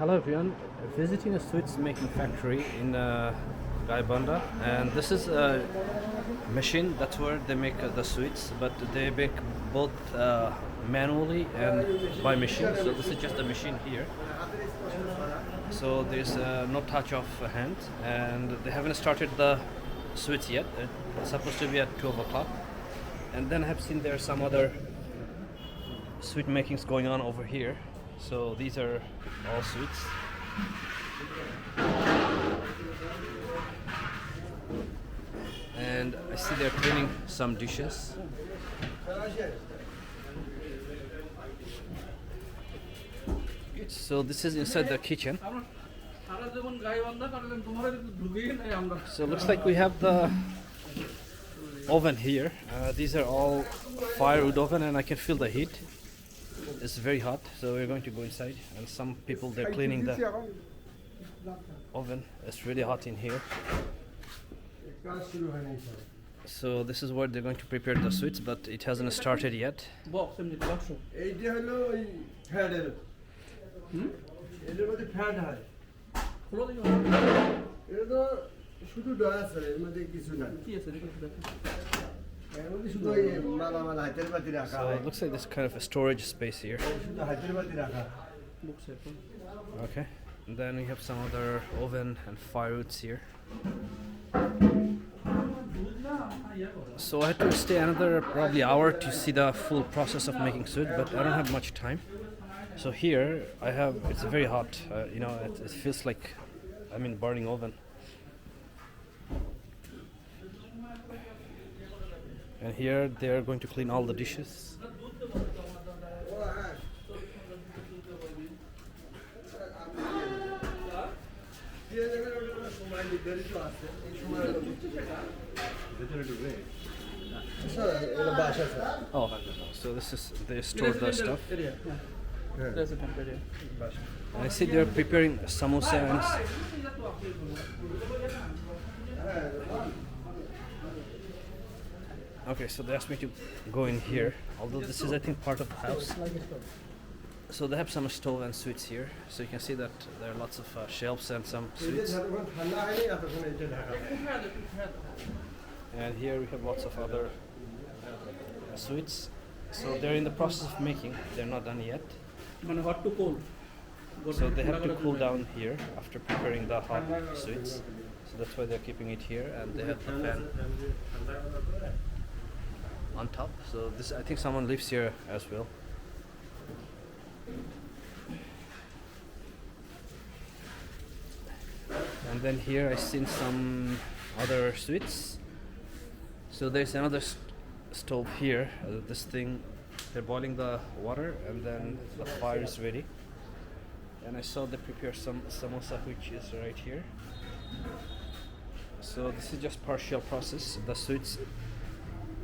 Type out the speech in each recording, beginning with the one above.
Hello everyone, visiting a sweets making factory in Gaibandha, and this is a machine. That's where they make the sweets, but they make both manually and by machine. So this is just the machine here. So there's no touch of hand, and they haven't started the sweets yet. It's supposed to be at 12 o'clock, and then I have seen there are some other sweet makings going on over here. So these are all sweets. And I see they're cleaning some dishes. So this is inside the kitchen. So looks like we have the oven here. These are all firewood oven, and I can feel the heat. It's very hot, so we're going to go inside, and some people, they're cleaning the oven. It's really hot in here. So this is where they're going to prepare the sweets, but it hasn't started yet. So it looks like this kind of a storage space here. Okay, and then we have some other oven and firewoods here. So I had to stay another probably hour to see the full process of making sweet, but I don't have much time. So here I have, it's very hot, it feels like I'm in burning oven. And here they are going to clean all the dishes. Oh, so this is, they store the stuff. And I see they're preparing samosa and okay, so they asked me to go in here, although this is, I think, part of the house. So they have some stove and sweets here, so you can see that there are lots of shelves and some sweets. And here we have lots of other sweets. So they're in the process of making, they're not done yet. So they have to cool down here after preparing the hot sweets. So that's why they're keeping it here, and they have the fan on top. So this, I think someone lives here as well. And then here I seen some other sweets. So there's another stove here. This thing, they're boiling the water, and then the fire is ready. And I saw they prepare some samosa, which is right here. So this is just partial process. The sweets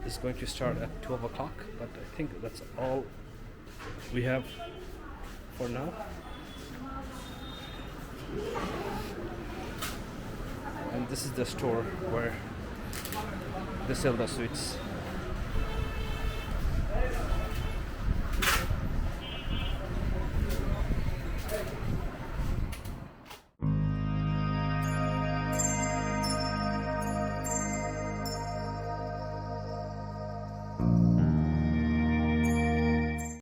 is going to start at 12 o'clock, but I think that's all we have for now. And this is the store where they sell the sweets.